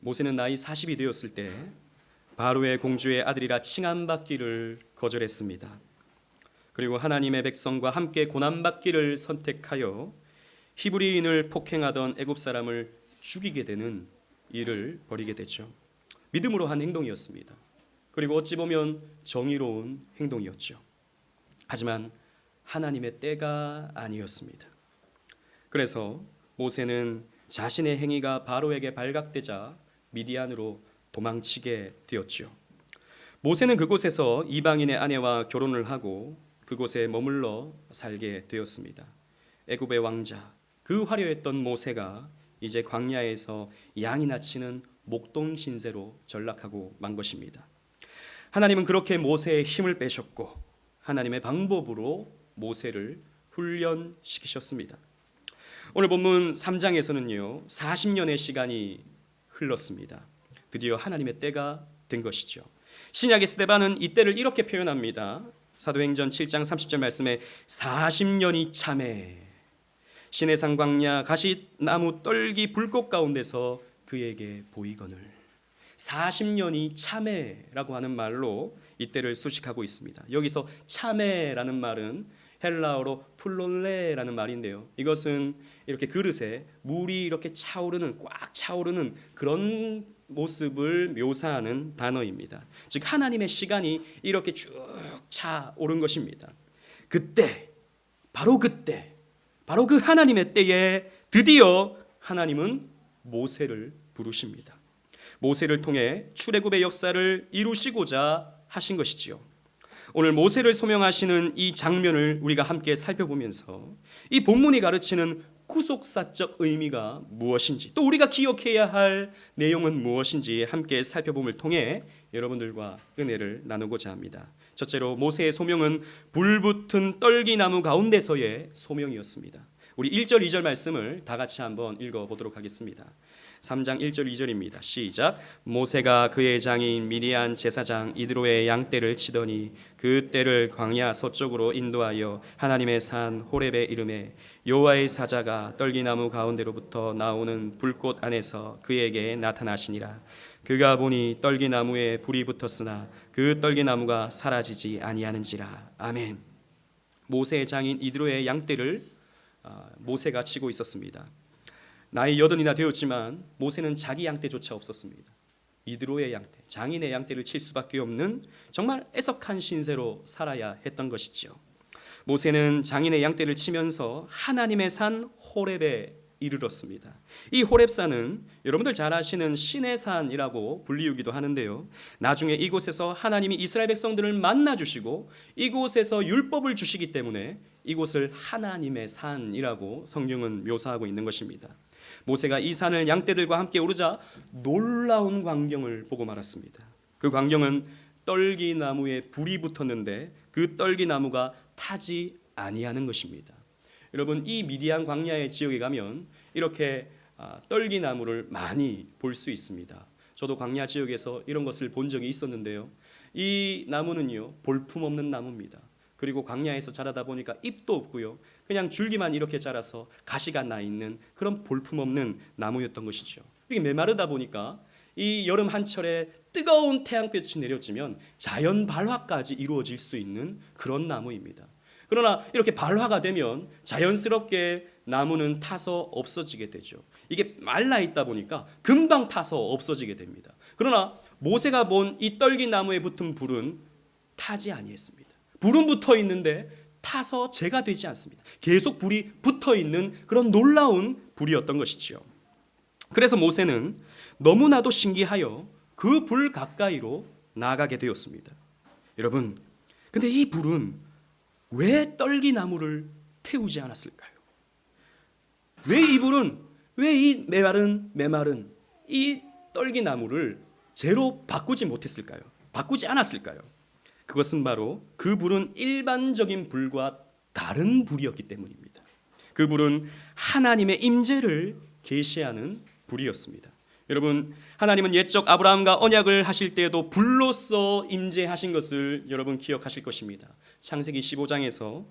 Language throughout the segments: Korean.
모세는 나이 40이 되었을 때 바로의 공주의 아들이라 칭함받기를 거절했습니다. 그리고 하나님의 백성과 함께 고난받기를 선택하여 히브리인을 폭행하던 애굽 사람을 죽이게 되는 일을 벌이게 되죠. 믿음으로 한 행동이었습니다. 그리고 어찌 보면 정의로운 행동이었죠. 하지만 하나님의 때가 아니었습니다. 그래서 모세는 자신의 행위가 바로에게 발각되자 미디안으로 도망치게 되었죠. 모세는 그곳에서 이방인의 아내와 결혼을 하고 그곳에 머물러 살게 되었습니다. 애굽의 왕자, 그 화려했던 모세가 이제 광야에서 양이나 치는 목동 신세로 전락하고 만 것입니다. 하나님은 그렇게 모세의 힘을 빼셨고 하나님의 방법으로 모세를 훈련시키셨습니다. 오늘 본문 3장에서는요 40년의 시간이 흘렀습니다. 드디어 하나님의 때가 된 것이죠. 신약의 스데반은 이 때를 이렇게 표현합니다. 사도행전 7장 30절 말씀에 40년이 참에 시내산 광야 가시나무 떨기 불꽃 가운데서 그에게 보이거늘. 40년이 참회라고 하는 말로 이때를 수식하고 있습니다. 여기서 참회라는 말은 헬라어로 플롤레라는 말인데요. 이것은 이렇게 그릇에 물이 이렇게 차오르는, 꽉 차오르는 그런 모습을 묘사하는 단어입니다. 즉 하나님의 시간이 이렇게 쭉 차오른 것입니다. 그때, 바로 그때, 바로 그 하나님의 때에 드디어 하나님은 모세를 부르십니다. 모세를 통해 출애굽의 역사를 이루시고자 하신 것이지요. 오늘 모세를 소명하시는 이 장면을 우리가 함께 살펴보면서 이 본문이 가르치는 구속사적 의미가 무엇인지, 또 우리가 기억해야 할 내용은 무엇인지 함께 살펴봄을 통해 여러분들과 은혜를 나누고자 합니다. 첫째로 모세의 소명은 불붙은 떨기나무 가운데서의 소명이었습니다. 우리 1절 2절 말씀을 다 같이 한번 읽어보도록 하겠습니다. 3장 1절 2절입니다. 시작. 모세가 그의 장인 미디안 제사장 이드로의 양떼를 치더니 그 떼를 광야 서쪽으로 인도하여 하나님의 산 호렙에 이르매 여호와의 사자가 떨기나무 가운데로부터 나오는 불꽃 안에서 그에게 나타나시니라. 그가 보니 떨기나무에 불이 붙었으나 그 떨기나무가 사라지지 아니하는지라. 아멘. 모세의 장인 이드로의 양떼를 모세가 치고 있었습니다. 나이 80이나 되었지만 모세는 자기 양떼조차 없었습니다. 이드로의 양떼, 장인의 양떼를 칠 수밖에 없는 정말 애석한 신세로 살아야 했던 것이죠. 모세는 장인의 양떼를 치면서 하나님의 산 호렙에 이르렀습니다. 이 호렙산은 여러분들 잘 아시는 신의 산이라고 불리우기도 하는데요. 나중에 이곳에서 하나님이 이스라엘 백성들을 만나주시고 이곳에서 율법을 주시기 때문에 이곳을 하나님의 산이라고 성경은 묘사하고 있는 것입니다. 모세가 이 산을 양떼들과 함께 오르자 놀라운 광경을 보고 말았습니다. 그 광경은 떨기나무에 불이 붙었는데 그 떨기나무가 타지 아니하는 것입니다. 여러분, 이 미디안 광야의 지역에 가면 이렇게 떨기나무를 많이 볼 수 있습니다. 저도 광야 지역에서 이런 것을 본 적이 있었는데요. 이 나무는요 볼품없는 나무입니다. 그리고 광야에서 자라다 보니까 잎도 없고요, 그냥 줄기만 이렇게 자라서 가시가 나 있는 그런 볼품없는 나무였던 것이죠. 이게 메마르다 보니까 이 여름 한철에 뜨거운 태양볕이 내려지면 자연 발화까지 이루어질 수 있는 그런 나무입니다. 그러나 이렇게 발화가 되면 자연스럽게 나무는 타서 없어지게 되죠. 이게 말라 있다 보니까 금방 타서 없어지게 됩니다. 그러나 모세가 본 이 떨기나무에 붙은 불은 타지 아니했습니다. 불은 붙어 있는데 타서 재가 되지 않습니다. 계속 불이 붙어 있는 그런 놀라운 불이었던 것이지요. 그래서 모세는 너무나도 신기하여 그 불 가까이로 나아가게 되었습니다. 여러분, 근데 이 불은 왜 떨기나무를 태우지 않았을까요? 왜 이 불은, 왜 이 메마른 이 떨기나무를 재로 바꾸지 못했을까요? 바꾸지 않았을까요? 그것은 바로 그 불은 일반적인 불과 다른 불이었기 때문입니다. 그 불은 하나님의 임재를 계시하는 불이었습니다. 여러분, 하나님은 옛적 아브라함과 언약을 하실 때에도 불로서 임재하신 것을 여러분 기억하실 것입니다. 창세기 15장에서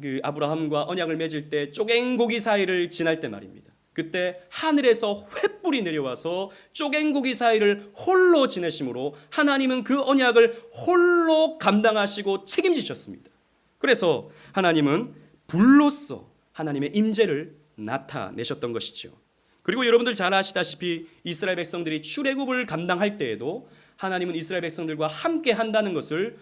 그 아브라함과 언약을 맺을 때 쪼갱고기 사이를 지날 때 말입니다. 그때 하늘에서 횃불이 내려와서 쪼갠고기 사이를 홀로 지내심으로 하나님은 그 언약을 홀로 감당하시고 책임지셨습니다. 그래서 하나님은 불로써 하나님의 임재를 나타내셨던 것이죠. 그리고 여러분들 잘 아시다시피 이스라엘 백성들이 출애굽을 감당할 때에도 하나님은 이스라엘 백성들과 함께 한다는 것을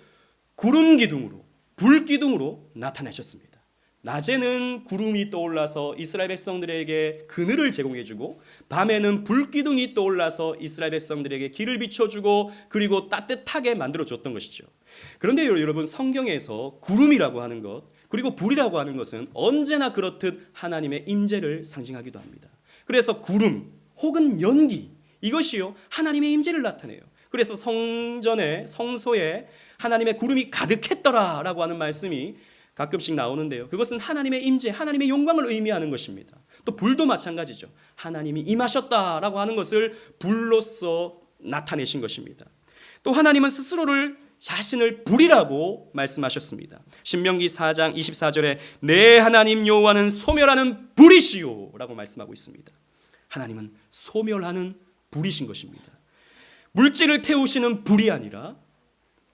구름 기둥으로, 불 기둥으로 나타내셨습니다. 낮에는 구름이 떠올라서 이스라엘 백성들에게 그늘을 제공해주고, 밤에는 불 기둥이 떠올라서 이스라엘 백성들에게 길을 비춰주고, 그리고 따뜻하게 만들어줬던 것이죠. 그런데 여러분, 성경에서 구름이라고 하는 것, 그리고 불이라고 하는 것은 언제나 그렇듯 하나님의 임재를 상징하기도 합니다. 그래서 구름 혹은 연기, 이것이요 하나님의 임재를 나타내요. 그래서 성소에 하나님의 구름이 가득했더라라고 하는 말씀이 가끔씩 나오는데요, 그것은 하나님의 임재, 하나님의 영광을 의미하는 것입니다. 또 불도 마찬가지죠. 하나님이 임하셨다라고 하는 것을 불로써 나타내신 것입니다. 또 하나님은 스스로를 자신을 불이라고 말씀하셨습니다. 신명기 4장 24절에 내 하나님 여호와는 소멸하는 불이시요 라고 말씀하고 있습니다. 하나님은 소멸하는 불이신 것입니다. 물질을 태우시는 불이 아니라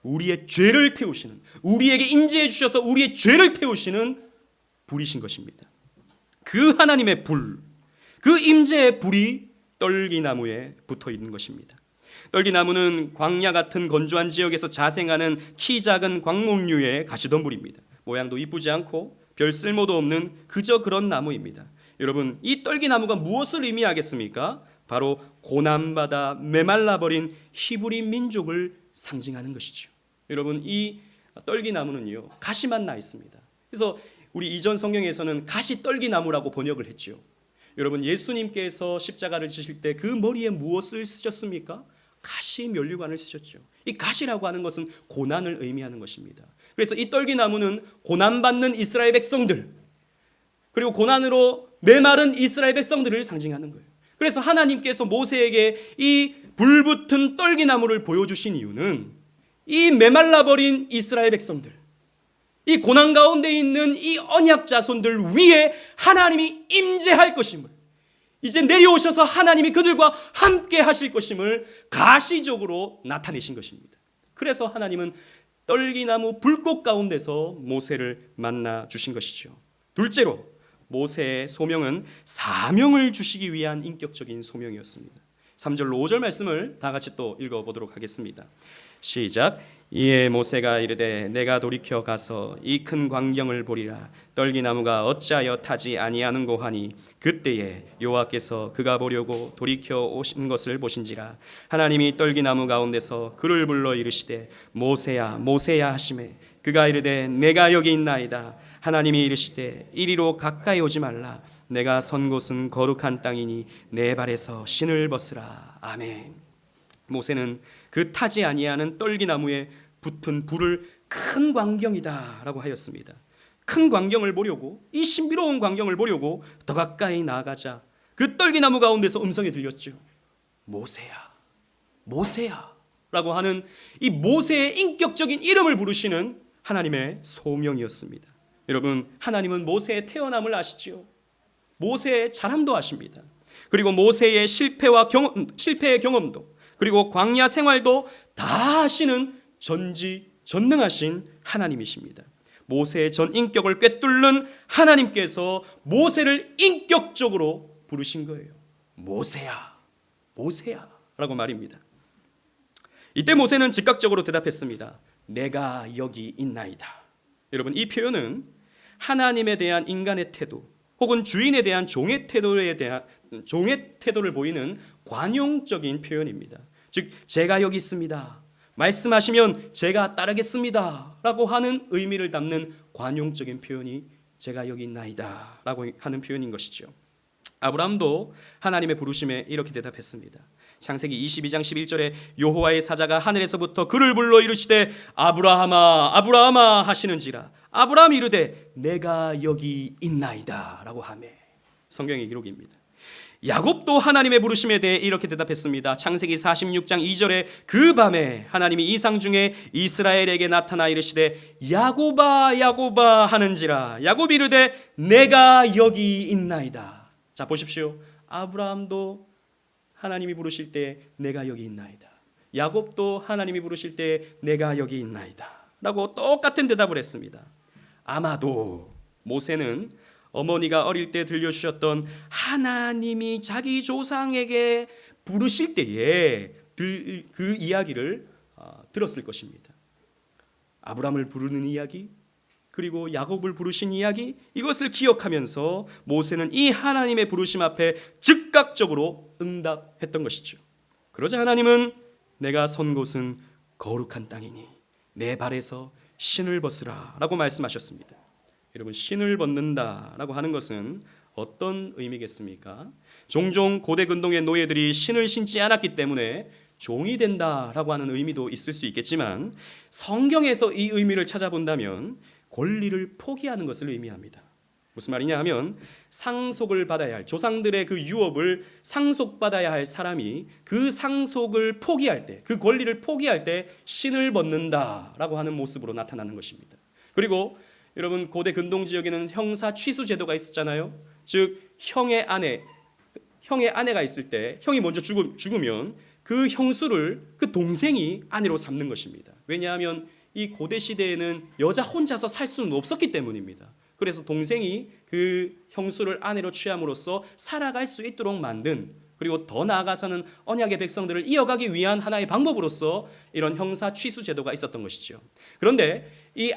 우리의 죄를 태우시는, 우리에게 임재해 주셔서 우리의 죄를 태우시는 불이신 것입니다. 그 하나님의 불, 그 임재의 불이 떨기나무에 붙어 있는 것입니다. 떨기나무는 광야 같은 건조한 지역에서 자생하는 키 작은 광목류의 가시덤불입니다. 모양도 이쁘지 않고 별 쓸모도 없는 그저 그런 나무입니다. 여러분, 이 떨기나무가 무엇을 의미하겠습니까? 바로 고난받아 메말라버린 히브리 민족을 상징하는 것이죠. 여러분, 이 떨기나무는요 가시만 나 있습니다. 그래서 우리 이전 성경에서는 가시 떨기나무라고 번역을 했죠. 여러분, 예수님께서 십자가를 지실 때 그 머리에 무엇을 쓰셨습니까? 가시 면류관을 쓰셨죠. 이 가시라고 하는 것은 고난을 의미하는 것입니다. 그래서 이 떨기나무는 고난받는 이스라엘 백성들, 그리고 고난으로 메마른 이스라엘 백성들을 상징하는 거예요. 그래서 하나님께서 모세에게 이 불붙은 떨기나무를 보여주신 이유는 이 메말라버린 이스라엘 백성들, 이 고난 가운데 있는 이 언약 자손들 위에 하나님이 임재할 것임을, 이제 내려오셔서 하나님이 그들과 함께 하실 것임을 가시적으로 나타내신 것입니다. 그래서 하나님은 떨기나무 불꽃 가운데서 모세를 만나 주신 것이죠. 둘째로, 모세의 소명은 사명을 주시기 위한 인격적인 소명이었습니다. 3절로 5절 말씀을 다 같이 또 읽어보도록 하겠습니다. 시작. 이에 모세가 이르되 내가 돌이켜 가서 이 큰 광경을 보리라. 떨기나무가 어찌하여 타지 아니하는고 하니 그때에 여호와께서 그가 보려고 돌이켜 오신 것을 보신지라. 하나님이 떨기나무 가운데서 그를 불러 이르시되 모세야 모세야 하시매 그가 이르되 내가 여기 있나이다. 하나님이 이르시되 이리로 가까이 오지 말라. 내가 선 곳은 거룩한 땅이니 내 발에서 신을 벗으라. 아멘. 모세는 그 타지 아니하는 떨기나무에 붙은 불을 큰 광경이다 라고 하였습니다. 큰 광경을 보려고, 이 신비로운 광경을 보려고 더 가까이 나아가자 그 떨기나무 가운데서 음성이 들렸죠. 모세야 모세야 라고 하는 이 모세의 인격적인 이름을 부르시는 하나님의 소명이었습니다. 여러분, 하나님은 모세의 태어남을 아시죠? 모세의 자람도 아십니다. 그리고 모세의 실패의 경험도, 그리고 광야 생활도 다 아시는 전지전능하신 하나님이십니다. 모세의 전 인격을 꿰뚫는 하나님께서 모세를 인격적으로 부르신 거예요. 모세야 모세야 라고 말입니다. 이때 모세는 즉각적으로 대답했습니다. 내가 여기 있나이다. 여러분, 이 표현은 하나님에 대한 인간의 태도 혹은 주인에 대한 종의 태도를 보이는 관용적인 표현입니다. 즉, 제가 여기 있습니다, 말씀하시면 제가 따르겠습니다 라고 하는 의미를 담는 관용적인 표현이 제가 여기 있나이다 라고 하는 표현인 것이죠. 아브라함도 하나님의 부르심에 이렇게 대답했습니다. 창세기 22장 11절에 여호와의 사자가 하늘에서부터 그를 불러 이르시되 아브라함아 아브라함아 하시는지라. 아브라함이 이르되 내가 여기 있나이다 라고 하매. 성경의 기록입니다. 야곱도 하나님의 부르심에 대해 이렇게 대답했습니다. 창세기 46장 2절에 그 밤에 하나님이 이상 중에 이스라엘에게 나타나 이르시되 야곱아 야곱아 하는지라. 야곱이 이르되 내가 여기 있나이다. 자, 보십시오. 아브라함도 하나님이 부르실 때 내가 여기 있나이다. 야곱도 하나님이 부르실 때 내가 여기 있나이다 라고 똑같은 대답을 했습니다. 아마도 모세는 어머니가 어릴 때 들려주셨던 하나님이 자기 조상에게 부르실 때에 그 이야기를 들었을 것입니다. 아브라함을 부르는 이야기, 그리고 야곱을 부르신 이야기, 이것을 기억하면서 모세는 이 하나님의 부르심 앞에 즉각적으로 응답했던 것이죠. 그러자 하나님은 내가 선 곳은 거룩한 땅이니 내 발에서 신을 벗으라 라고 말씀하셨습니다. 여러분, 신을 벗는다 라고 하는 것은 어떤 의미겠습니까? 종종 고대 근동의 노예들이 신을 신지 않았기 때문에 종이 된다라고 하는 의미도 있을 수 있겠지만, 성경에서 이 의미를 찾아본다면 권리를 포기하는 것을 의미합니다. 무슨 말이냐 하면, 상속을 받아야 할, 조상들의 그 유업을 상속받아야 할 사람이 그 상속을 포기할 때, 그 권리를 포기할 때 신을 벗는다라고 하는 모습으로 나타나는 것입니다. 그리고 여러분, 고대 근동 지역에는 형사 취수 제도가 있었잖아요. 즉 형의 아내가 있을 때, 형이 먼저 죽으면 그 형수를 그 동생이 아내로 삼는 것입니다. 왜냐하면 이 고대 시대에는 여자 혼자서 살 수는 없었기 때문입니다. 그래서 동생이 그 형수를 아내로 취함으로써 살아갈 수 있도록 만든, 그리고 더 나아가서는 언약의 백성들을 이어가기 위한 하나의 방법으로서 이런 형사 취수 제도가 있었던 것이죠. 그런데 이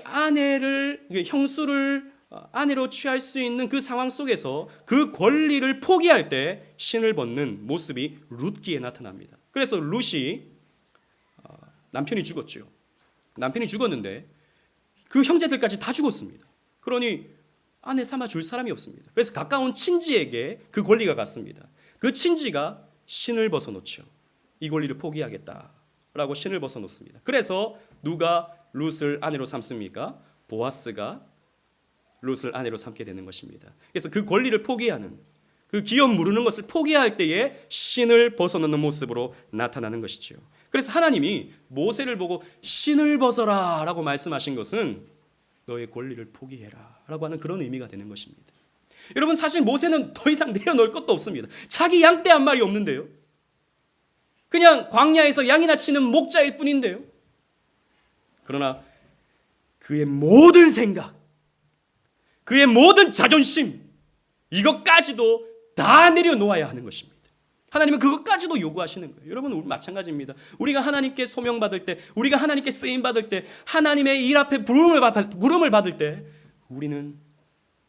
형수를 아내로 취할 수 있는 그 상황 속에서 그 권리를 포기할 때 신을 벗는 모습이 룻기에 나타납니다. 그래서 룻이 남편이 죽었죠. 남편이 죽었는데 그 형제들까지 다 죽었습니다. 그러니 아내 삼아 줄 사람이 없습니다. 그래서 가까운 친지에게 그 권리가 갔습니다. 그 친지가 신을 벗어놓죠. 이 권리를 포기하겠다라고 신을 벗어놓습니다. 그래서 누가 룻을 아내로 삼습니까? 보아스가 룻을 아내로 삼게 되는 것입니다. 그래서 그 권리를 포기하는, 그 기업 무르는 것을 포기할 때에 신을 벗어놓는 모습으로 나타나는 것이죠. 그래서 하나님이 모세를 보고 신을 벗어라 라고 말씀하신 것은 너의 권리를 포기해라 라고 하는 그런 의미가 되는 것입니다. 여러분, 사실 모세는 더 이상 내려놓을 것도 없습니다. 자기 양떼 한 마리 없는데요. 그냥 광야에서 양이나 치는 목자일 뿐인데요. 그러나 그의 모든 생각, 그의 모든 자존심, 이것까지도 다 내려놓아야 하는 것입니다. 하나님은 그것까지도 요구하시는 거예요. 여러분, 우리 마찬가지입니다. 우리가 하나님께 소명받을 때, 우리가 하나님께 쓰임받을 때, 하나님의 일 앞에 부름을 받을 때, 우리는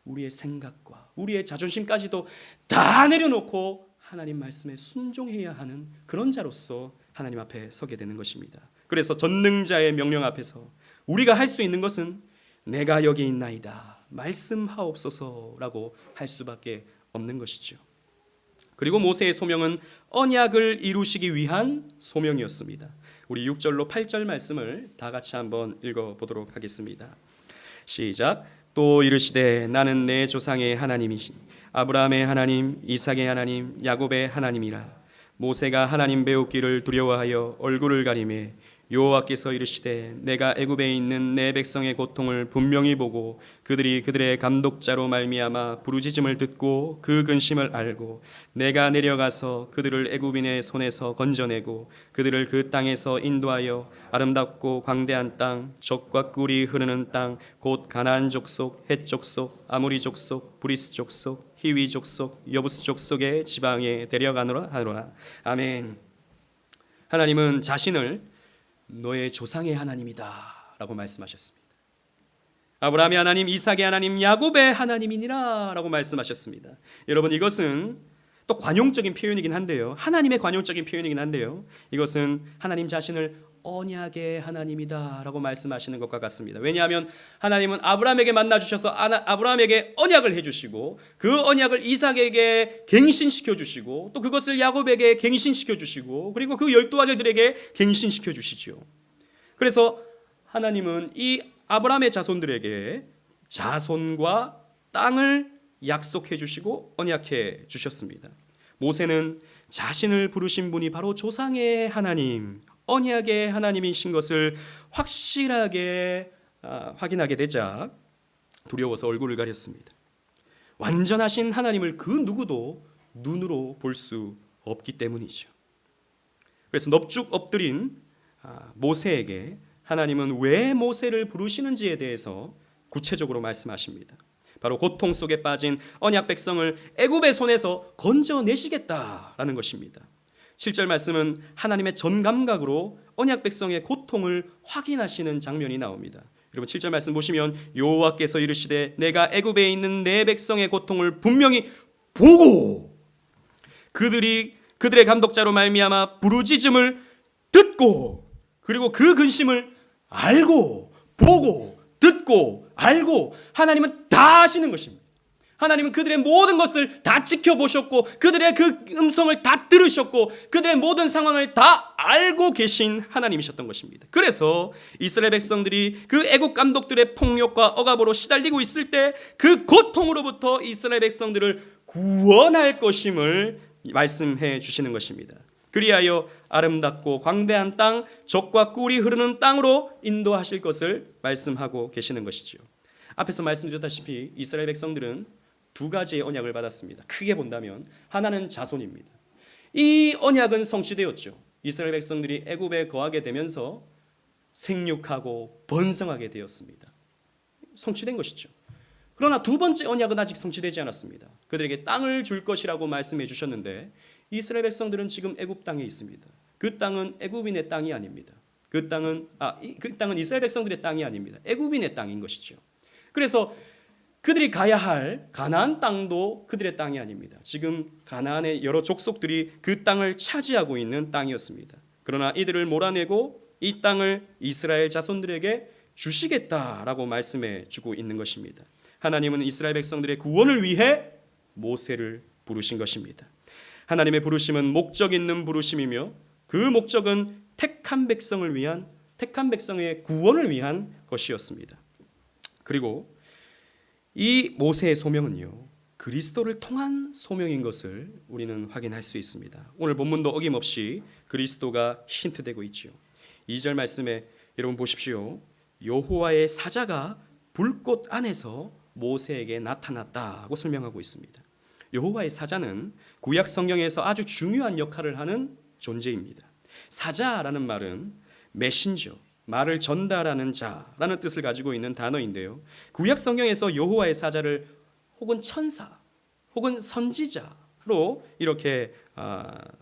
우리의 생각과 우리의 자존심까지도 다 내려놓고 하나님 말씀에 순종해야 하는 그런 자로서 하나님 앞에 서게 되는 것입니다. 그래서 전능자의 명령 앞에서 우리가 할 수 있는 것은 내가 여기 있나이다, 말씀하옵소서라고 할 수밖에 없는 것이죠. 그리고 모세의 소명은 언약을 이루시기 위한 소명이었습니다. 우리 6절로 8절 말씀을 다 같이 한번 읽어보도록 하겠습니다. 시작. 또 이르시되 나는 내 조상의 하나님이시 아브라함의 하나님, 이삭의 하나님, 야곱의 하나님이라. 모세가 하나님 배우기를 두려워하여 얼굴을 가리매 여호와께서 이르시되 내가 애굽에 있는 내 백성의 고통을 분명히 보고 그들이 그들의 감독자로 말미암아 부르짖음을 듣고 그 근심을 알고 내가 내려가서 그들을 애굽인의 손에서 건져내고 그들을 그 땅에서 인도하여 아름답고 광대한 땅, 젖과 꿀이 흐르는 땅, 곧 가나안 족속, 헷 족속, 아모리 족속, 브리스 족속, 히위 족속, 여부스 족속의 지방에 데려가노라 하노라. 아멘. 하나님은 자신을 너의 조상의 하나님이다 라고 말씀하셨습니다. 아브라함의 하나님, 이삭의 하나님, 야곱의 하나님이니라 라고 말씀하셨습니다. 여러분, 이것은 또 관용적인 표현이긴 한데요, 하나님의 관용적인 표현이긴 한데요, 이것은 하나님 자신을 언약의 하나님이다 라고 말씀하시는 것과 같습니다. 왜냐하면 하나님은 아브라함에게 만나주셔서 아브라함에게 언약을 해주시고 그 언약을 이삭에게 갱신시켜 주시고 또 그것을 야곱에게 갱신시켜 주시고 그리고 그 12아들들에게 갱신시켜 주시죠. 그래서 하나님은 이 아브라함의 자손들에게 자손과 땅을 약속해 주시고 언약해 주셨습니다. 모세는 자신을 부르신 분이 바로 조상의 하나님, 언약의 하나님이신 것을 확실하게 확인하게 되자 두려워서 얼굴을 가렸습니다. 완전하신 하나님을 그 누구도 눈으로 볼 수 없기 때문이죠. 그래서 넙죽 엎드린 모세에게 하나님은 왜 모세를 부르시는지에 대해서 구체적으로 말씀하십니다. 바로 고통 속에 빠진 언약 백성을 애굽의 손에서 건져내시겠다라는 것입니다. 7절 말씀은 하나님의 전감각으로 언약 백성의 고통을 확인하시는 장면이 나옵니다. 여러분 7절 말씀 보시면 여호와께서 이르시되 내가 애굽에 있는 내 백성의 고통을 분명히 보고 그들의 감독자로 말미암아 부르짖음을 듣고 그리고 그 근심을 알고 보고 듣고 알고 하나님은 다 아시는 것입니다. 하나님은 그들의 모든 것을 다 지켜보셨고 그들의 그 음성을 다 들으셨고 그들의 모든 상황을 다 알고 계신 하나님이셨던 것입니다. 그래서 이스라엘 백성들이 그 애국 감독들의 폭력과 억압으로 시달리고 있을 때 그 고통으로부터 이스라엘 백성들을 구원할 것임을 말씀해 주시는 것입니다. 그리하여 아름답고 광대한 땅, 젖과 꿀이 흐르는 땅으로 인도하실 것을 말씀하고 계시는 것이죠. 앞에서 말씀드렸다시피 이스라엘 백성들은 두 가지의 언약을 받았습니다. 크게 본다면 하나는 자손입니다. 이 언약은 성취되었죠. 이스라엘 백성들이 애굽에 거하게 되면서 생육하고 번성하게 되었습니다. 성취된 것이죠. 그러나 두 번째 언약은 아직 성취되지 않았습니다. 그들에게 땅을 줄 것이라고 말씀해 주셨는데 이스라엘 백성들은 지금 애굽 땅에 있습니다. 그 땅은 애굽인의 땅이 아닙니다. 그 땅은 이스라엘 백성들의 땅이 아닙니다. 애굽인의 땅인 것이죠. 그래서 그들이 가야 할 가나안 땅도 그들의 땅이 아닙니다. 지금 가나안의 여러 족속들이 그 땅을 차지하고 있는 땅이었습니다. 그러나 이들을 몰아내고 이 땅을 이스라엘 자손들에게 주시겠다라고 말씀해 주고 있는 것입니다. 하나님은 이스라엘 백성들의 구원을 위해 모세를 부르신 것입니다. 하나님의 부르심은 목적 있는 부르심이며 그 목적은 택한 백성의 구원을 위한 것이었습니다. 그리고 이 모세의 소명은요, 그리스도를 통한 소명인 것을 우리는 확인할 수 있습니다. 오늘 본문도 어김없이 그리스도가 힌트되고 있죠. 2절 말씀에 여러분 보십시오. 여호와의 사자가 불꽃 안에서 모세에게 나타났다고 설명하고 있습니다. 여호와의 사자는 구약 성경에서 아주 중요한 역할을 하는 존재입니다. 사자라는 말은 메신저, 말을 전달하는 자라는 뜻을 가지고 있는 단어인데요. 구약 성경에서 여호와의 사자를 혹은 천사, 혹은 선지자로 이렇게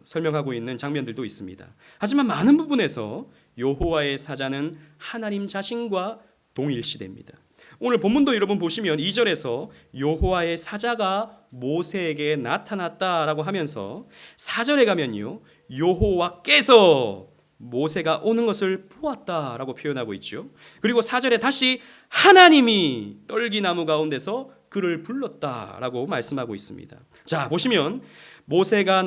설명하고 있는 장면들도 있습니다. 하지만 많은 부분에서 여호와의 사자는 하나님 자신과 동일시됩니다. 오늘 본문도 여러분 보시면 2절에서 여호와의 사자가 모세에게 나타났다라고 하면서 4절에 가면요, 여호와께서 모세가 오는 것을 보았다라고 표현하고 있죠. 그리고 4절에 다시 하나님이 떨기나무 가운데서 그를 불렀다라고 말씀하고 있습니다. 자, 보시면 모세에게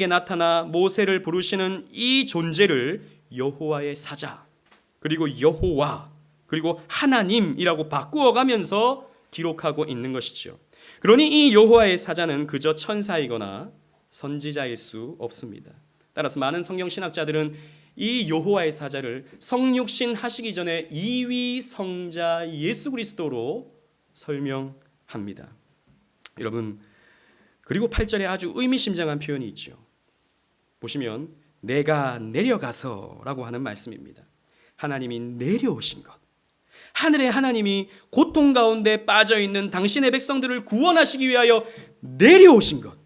나타나 모세를 부르시는 이 존재를 여호와의 사자, 그리고 여호와, 그리고 하나님이라고 바꾸어가면서 기록하고 있는 것이죠. 그러니 이 여호와의 사자는 그저 천사이거나 선지자일 수 없습니다. 따라서 많은 성경 신학자들은 이 여호와의 사자를 성육신 하시기 전에 2위 성자 예수 그리스도로 설명합니다. 여러분, 그리고 8절에 아주 의미심장한 표현이 있죠. 보시면 내가 내려가서라고 하는 말씀입니다. 하나님이 내려오신 것, 하늘의 하나님이 고통 가운데 빠져있는 당신의 백성들을 구원하시기 위하여 내려오신 것,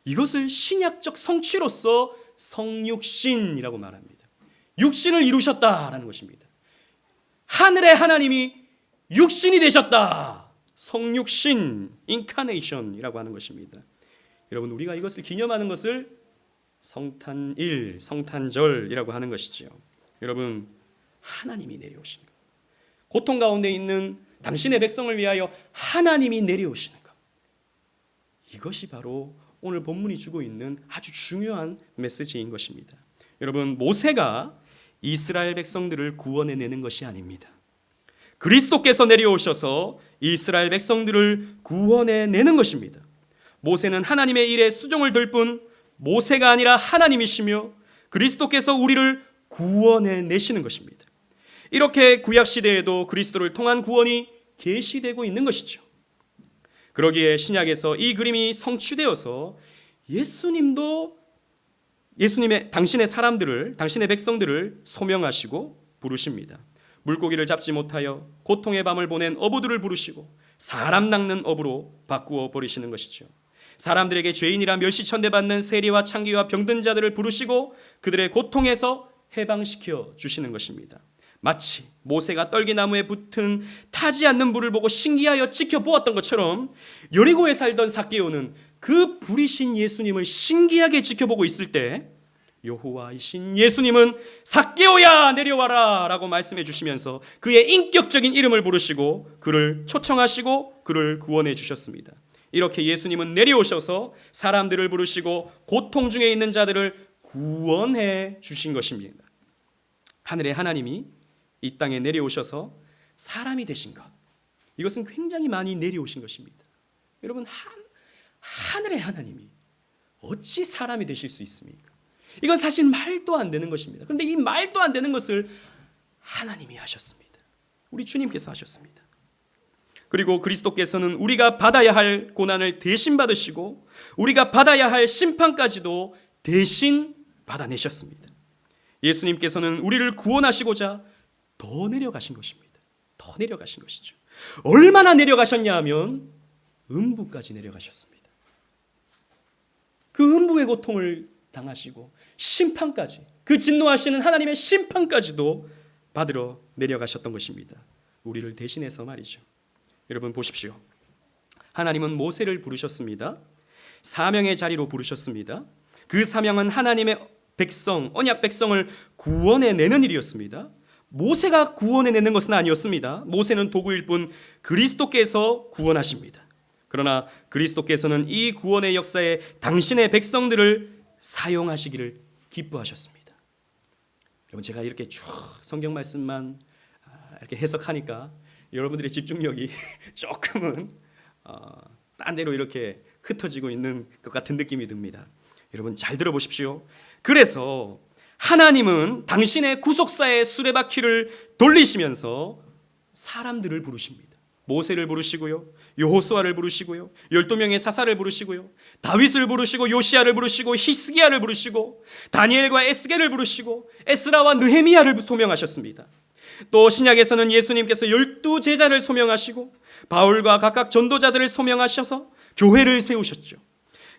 이것을 신약적 성취로서 성육신이라고 말합니다. 육신을 이루셨다라는 것입니다. 하늘의 하나님이 육신이 되셨다. 성육신, 인카네이션이라고 하는 것입니다. 여러분, 우리가 이것을 기념하는 것을 성탄일, 성탄절이라고 하는 것이죠. 여러분, 하나님이 내려오신 것, 고통 가운데 있는 당신의 백성을 위하여 하나님이 내려오시는 것, 이것이 바로 오늘 본문이 주고 있는 아주 중요한 메시지인 것입니다. 여러분, 모세가 이스라엘 백성들을 구원해내는 것이 아닙니다. 그리스도께서 내려오셔서 이스라엘 백성들을 구원해내는 것입니다. 모세는 하나님의 일에 수종을 들 뿐 모세가 아니라 하나님이시며 그리스도께서 우리를 구원해내시는 것입니다. 이렇게 구약 시대에도 그리스도를 통한 구원이 계시되고 있는 것이죠. 그러기에 신약에서 이 그림이 성취되어서 예수님의 당신의 사람들을, 당신의 백성들을 소명하시고 부르십니다. 물고기를 잡지 못하여 고통의 밤을 보낸 어부들을 부르시고 사람 낚는 어부로 바꾸어 버리시는 것이죠. 사람들에게 죄인이라 멸시천대받는 세리와 창기와 병든 자들을 부르시고 그들의 고통에서 해방시켜 주시는 것입니다. 마치 모세가 떨기나무에 붙은 타지 않는 불을 보고 신기하여 지켜보았던 것처럼 여리고에 살던 삭개오는 그 불이신 예수님을 신기하게 지켜보고 있을 때 여호와이신 예수님은 삭개오야 내려와라 라고 말씀해 주시면서 그의 인격적인 이름을 부르시고 그를 초청하시고 그를 구원해 주셨습니다. 이렇게 예수님은 내려오셔서 사람들을 부르시고 고통 중에 있는 자들을 구원해 주신 것입니다. 하늘의 하나님이 이 땅에 내려오셔서 사람이 되신 것, 이것은 굉장히 많이 내려오신 것입니다. 여러분, 하늘의 하나님이 어찌 사람이 되실 수 있습니까? 이건 사실 말도 안 되는 것입니다. 그런데 이 말도 안 되는 것을 하나님이 하셨습니다. 우리 주님께서 하셨습니다. 그리고 그리스도께서는 우리가 받아야 할 고난을 대신 받으시고 우리가 받아야 할 심판까지도 대신 받아내셨습니다. 예수님께서는 우리를 구원하시고자 더 내려가신 것입니다. 더 내려가신 것이죠. 얼마나 내려가셨냐 하면 음부까지 내려가셨습니다. 그 음부의 고통을 당하시고 심판까지, 그 진노하시는 하나님의 심판까지도 받으러 내려가셨던 것입니다. 우리를 대신해서 말이죠. 여러분 보십시오. 하나님은 모세를 부르셨습니다. 사명의 자리로 부르셨습니다. 그 사명은 하나님의 백성, 언약 백성을 구원해내는 일이었습니다. 모세가 구원해내는 것은 아니었습니다. 모세는 도구일 뿐 그리스도께서 구원하십니다. 그러나 그리스도께서는 이 구원의 역사에 당신의 백성들을 사용하시기를 기뻐하셨습니다. 여러분, 제가 이렇게 쭉 성경 말씀만 이렇게 해석하니까 여러분들의 집중력이 조금은 딴 데로 이렇게 흩어지고 있는 것 같은 느낌이 듭니다. 여러분 잘 들어보십시오. 그래서 하나님은 당신의 구속사의 수레바퀴를 돌리시면서 사람들을 부르십니다. 모세를 부르시고요, 여호수아를 부르시고요, 12명의 사사를 부르시고요, 다윗을 부르시고 요시야를 부르시고 히스기야를 부르시고 다니엘과 에스겔을 부르시고 에스라와 느헤미야를 소명하셨습니다. 또 신약에서는 예수님께서 12제자를 소명하시고 바울과 각각 전도자들을 소명하셔서 교회를 세우셨죠.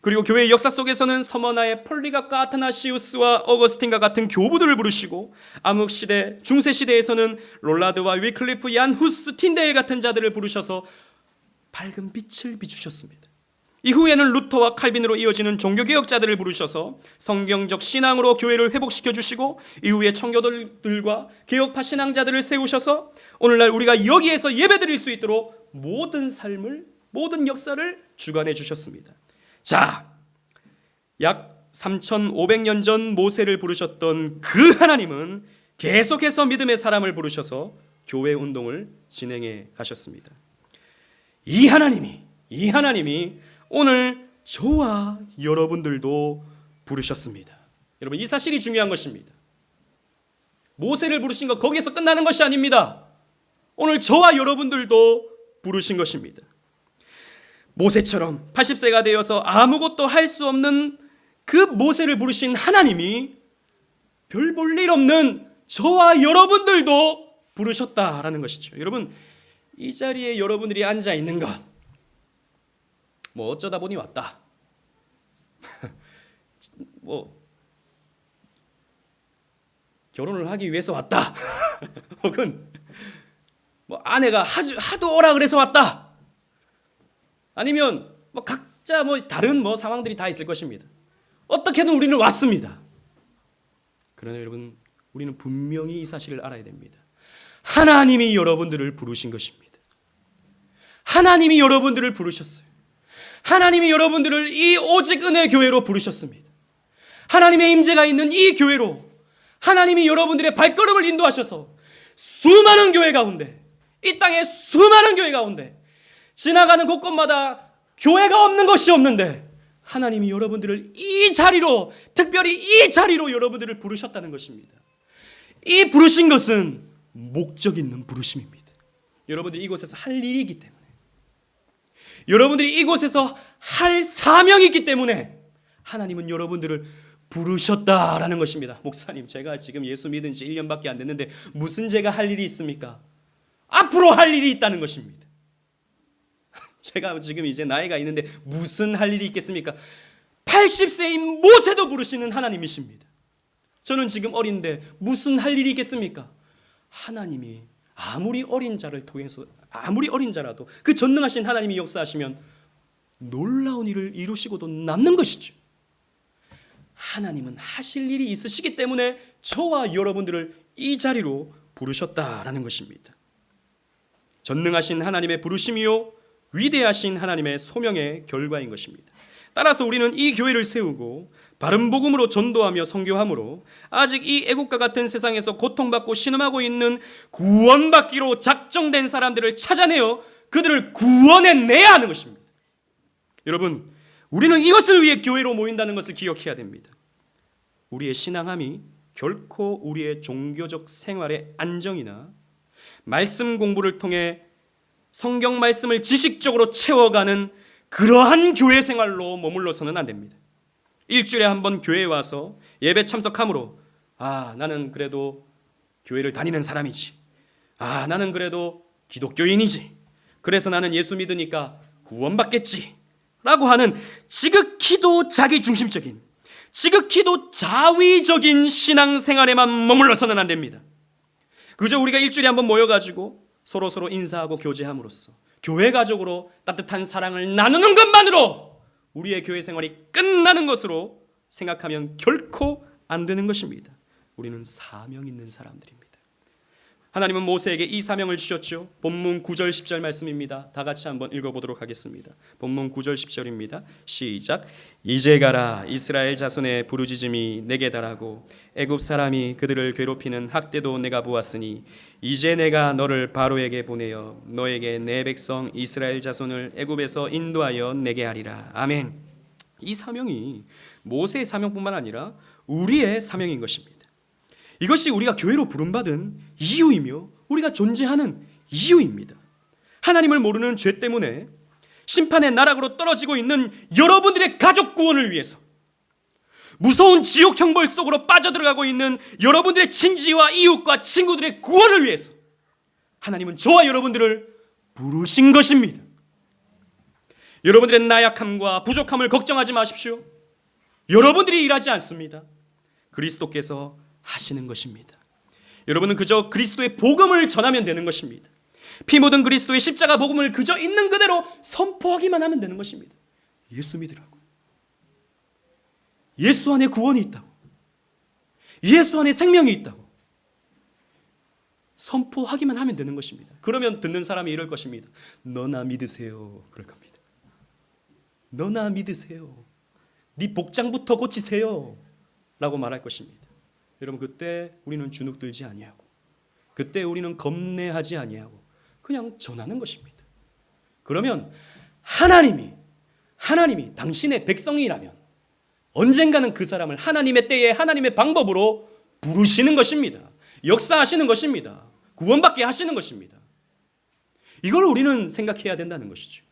그리고 교회의 역사 속에서는 서머나의 폴리갑과 아타나시우스와 어거스틴과 같은 교부들을 부르시고 암흑시대, 중세시대에서는 롤라드와 위클리프, 얀 후스, 틴데일 같은 자들을 부르셔서 밝은 빛을 비추셨습니다. 이후에는 루터와 칼빈으로 이어지는 종교개혁자들을 부르셔서 성경적 신앙으로 교회를 회복시켜 주시고 이후에 청교도들과 개혁파 신앙자들을 세우셔서 오늘날 우리가 여기에서 예배드릴 수 있도록 모든 삶을, 모든 역사를 주관해 주셨습니다. 자, 약 3,500년 전 모세를 부르셨던 그 하나님은 계속해서 믿음의 사람을 부르셔서 교회 운동을 진행해 가셨습니다. 이 하나님이 오늘 저와 여러분들도 부르셨습니다. 여러분, 이 사실이 중요한 것입니다. 모세를 부르신 것 거기에서 끝나는 것이 아닙니다. 오늘 저와 여러분들도 부르신 것입니다. 모세처럼 80세가 되어서 아무것도 할 수 없는 그 모세를 부르신 하나님이 별 볼 일 없는 저와 여러분들도 부르셨다라는 것이죠. 여러분, 이 자리에 여러분들이 앉아 있는 것, 뭐 어쩌다 보니 왔다. 뭐 결혼을 하기 위해서 왔다. 혹은 뭐 아내가 하도 오라 그래서 왔다. 아니면 뭐 각자 뭐 다른 뭐 상황들이 다 있을 것입니다. 어떻게든 우리는 왔습니다. 그러나 여러분, 우리는 분명히 이 사실을 알아야 됩니다. 하나님이 여러분들을 부르신 것입니다. 하나님이 여러분들을 부르셨어요. 하나님이 여러분들을 이 오직 은혜 교회로 부르셨습니다. 하나님의 임재가 있는 이 교회로 하나님이 여러분들의 발걸음을 인도하셔서 수많은 교회 가운데, 이 땅의 수많은 교회 가운데 지나가는 곳곳마다 교회가 없는 것이 없는데 하나님이 여러분들을 이 자리로, 특별히 이 자리로 여러분들을 부르셨다는 것입니다. 이 부르신 것은 목적 있는 부르심입니다. 여러분들이 이곳에서 할 일이기 때문에, 여러분들이 이곳에서 할 사명이 있기 때문에 하나님은 여러분들을 부르셨다라는 것입니다. 목사님, 제가 지금 예수 믿은 지 1년밖에 안 됐는데 무슨 제가 할 일이 있습니까? 앞으로 할 일이 있다는 것입니다. 제가 지금 이제 나이가 있는데 무슨 할 일이 있겠습니까? 80세인 모세도 부르시는 하나님이십니다. 저는 지금 어린데 무슨 할 일이 있겠습니까? 하나님이 아무리 어린 자를 통해서, 아무리 어린 자라도 그 전능하신 하나님이 역사하시면 놀라운 일을 이루시고도 남는 것이죠. 하나님은 하실 일이 있으시기 때문에 저와 여러분들을 이 자리로 부르셨다라는 것입니다. 전능하신 하나님의 부르심이요 위대하신 하나님의 소명의 결과인 것입니다. 따라서 우리는 이 교회를 세우고 바른 복음으로 전도하며 선교함으로 아직 이 애국과 같은 세상에서 고통받고 신음하고 있는 구원받기로 작정된 사람들을 찾아내어 그들을 구원해내야 하는 것입니다. 여러분, 우리는 이것을 위해 교회로 모인다는 것을 기억해야 됩니다. 우리의 신앙함이 결코 우리의 종교적 생활의 안정이나 말씀 공부를 통해 성경 말씀을 지식적으로 채워가는 그러한 교회 생활로 머물러서는 안 됩니다. 일주일에 한 번 교회에 와서 예배 참석함으로 나는 그래도 교회를 다니는 사람이지, 나는 그래도 기독교인이지, 그래서 나는 예수 믿으니까 구원받겠지 라고 하는 지극히도 자기중심적인, 지극히도 자위적인 신앙생활에만 머물러서는 안 됩니다. 그저 우리가 일주일에 한 번 모여가지고 서로 인사하고 교제함으로써 교회 가족으로 따뜻한 사랑을 나누는 것만으로 우리의 교회 생활이 끝나는 것으로 생각하면 결코 안 되는 것입니다. 우리는 사명 있는 사람들입니다. 하나님은 모세에게 이 사명을 주셨죠. 본문 9절 10절 말씀입니다. 다 같이 한번 읽어보도록 하겠습니다. 본문 9절 10절입니다. 시작. 이제 가라. 이스라엘 자손의 부르짖음이 내게 달하고 애굽 사람이 그들을 괴롭히는 학대도 내가 보았으니 이제 내가 너를 바로에게 보내어 너에게 내 백성 이스라엘 자손을 애굽에서 인도하여 내게 하리라. 아멘. 이 사명이 모세의 사명뿐만 아니라 우리의 사명인 것입니다. 이것이 우리가 교회로 부름받은 이유이며 우리가 존재하는 이유입니다. 하나님을 모르는 죄 때문에 심판의 나락으로 떨어지고 있는 여러분들의 가족 구원을 위해서, 무서운 지옥 형벌 속으로 빠져들어가고 있는 여러분들의 친지와 이웃과 친구들의 구원을 위해서 하나님은 저와 여러분들을 부르신 것입니다. 여러분들의 나약함과 부족함을 걱정하지 마십시오. 여러분들이 일하지 않습니다. 그리스도께서 하시는 것입니다. 여러분은 그저 그리스도의 복음을 전하면 되는 것입니다. 피 묻은 그리스도의 십자가 복음을 그저 있는 그대로 선포하기만 하면 되는 것입니다. 예수 믿으라고. 예수 안에 구원이 있다고. 예수 안에 생명이 있다고. 선포하기만 하면 되는 것입니다. 그러면 듣는 사람이 이럴 것입니다. 너나 믿으세요. 그럴 겁니다. 너나 믿으세요. 네 복장부터 고치세요. 라고 말할 것입니다. 여러분, 그때 우리는 주눅들지 아니하고, 그때 우리는 겁내하지 아니하고 그냥 전하는 것입니다. 그러면 하나님이 당신의 백성이라면 언젠가는 그 사람을 하나님의 때에 하나님의 방법으로 부르시는 것입니다. 역사하시는 것입니다. 구원받게 하시는 것입니다. 이걸 우리는 생각해야 된다는 것이죠.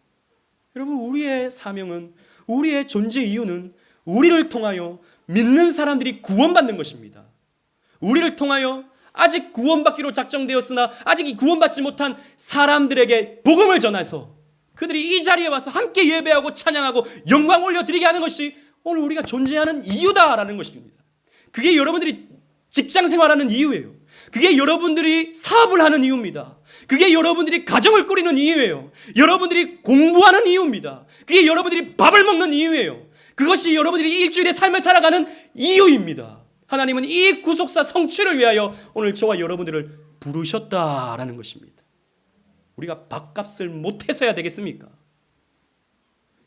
여러분, 우리의 사명은, 우리의 존재 이유는 우리를 통하여 믿는 사람들이 구원받는 것입니다. 우리를 통하여 아직 구원받기로 작정되었으나 아직 구원받지 못한 사람들에게 복음을 전해서 그들이 이 자리에 와서 함께 예배하고 찬양하고 영광 올려드리게 하는 것이 오늘 우리가 존재하는 이유다라는 것입니다. 그게 여러분들이 직장 생활하는 이유예요. 그게 여러분들이 사업을 하는 이유입니다. 그게 여러분들이 가정을 꾸리는 이유예요. 여러분들이 공부하는 이유입니다. 그게 여러분들이 밥을 먹는 이유예요. 그것이 여러분들이 일주일의 삶을 살아가는 이유입니다. 하나님은 이 구속사 성취를 위하여 오늘 저와 여러분들을 부르셨다라는 것입니다. 우리가 밥값을 못해서야 되겠습니까?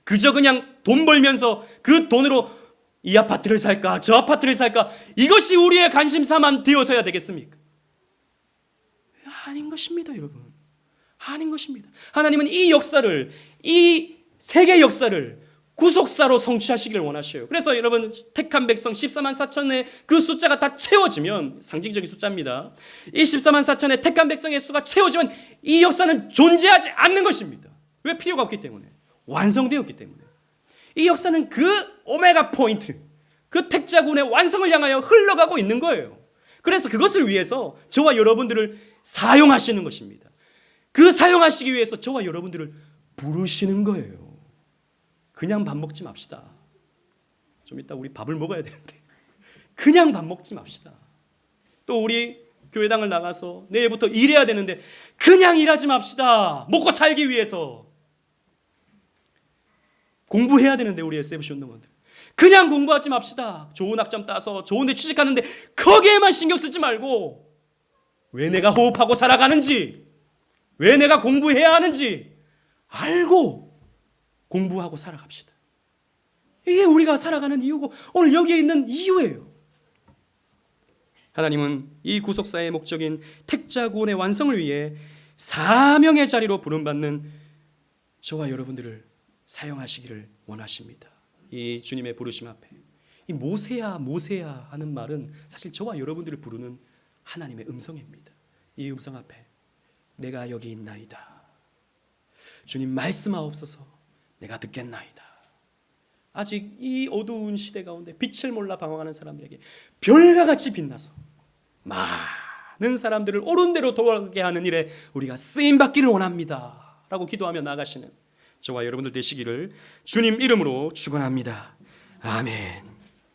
그저 그냥 돈 벌면서 그 돈으로 이 아파트를 살까 저 아파트를 살까 이것이 우리의 관심사만 되어서야 되겠습니까? 아닌 것입니다, 여러분. 아닌 것입니다. 하나님은 이 역사를, 이 세계 역사를 구속사로 성취하시기를 원하셔요. 그래서 여러분, 택한 백성 14만 4천의 그 숫자가 다 채워지면, 상징적인 숫자입니다. 이 14만 4천의 택한 백성의 수가 채워지면 이 역사는 존재하지 않는 것입니다. 왜? 필요가 없기 때문에. 완성되었기 때문에 이 역사는 그 오메가 포인트, 그 택자군의 완성을 향하여 흘러가고 있는 거예요. 그래서 그것을 위해서 저와 여러분들을 사용하시는 것입니다. 그 사용하시기 위해서 저와 여러분들을 부르시는 거예요. 그냥 밥 먹지 맙시다. 좀 이따 우리 밥을 먹어야 되는데 그냥 밥 먹지 맙시다. 또 우리 교회당을 나가서 내일부터 일해야 되는데 그냥 일하지 맙시다. 먹고 살기 위해서. 공부해야 되는데 우리 SFC 운동원들 그냥 공부하지 맙시다. 좋은 학점 따서 좋은 데 취직하는데 거기에만 신경 쓰지 말고 왜 내가 호흡하고 살아가는지, 왜 내가 공부해야 하는지 알고 공부하고 살아갑시다. 이게 우리가 살아가는 이유고 오늘 여기에 있는 이유예요. 하나님은 이 구속사의 목적인 택자구원의 완성을 위해 사명의 자리로 부름받는 저와 여러분들을 사용하시기를 원하십니다. 이 주님의 부르심 앞에 이 모세야 모세야 하는 말은 사실 저와 여러분들을 부르는 하나님의 음성입니다. 이 음성 앞에 내가 여기 있나이다. 주님 말씀하옵소서. 내가 듣겠나이다. 아직 이 어두운 시대 가운데 빛을 몰라 방황하는 사람들에게 별과 같이 빛나서 많은 사람들을 옳은 대로 돌아가게 하는 일에 우리가 쓰임받기를 원합니다 라고 기도하며 나아가시는 저와 여러분들 되시기를 주님 이름으로 축원합니다. 아멘.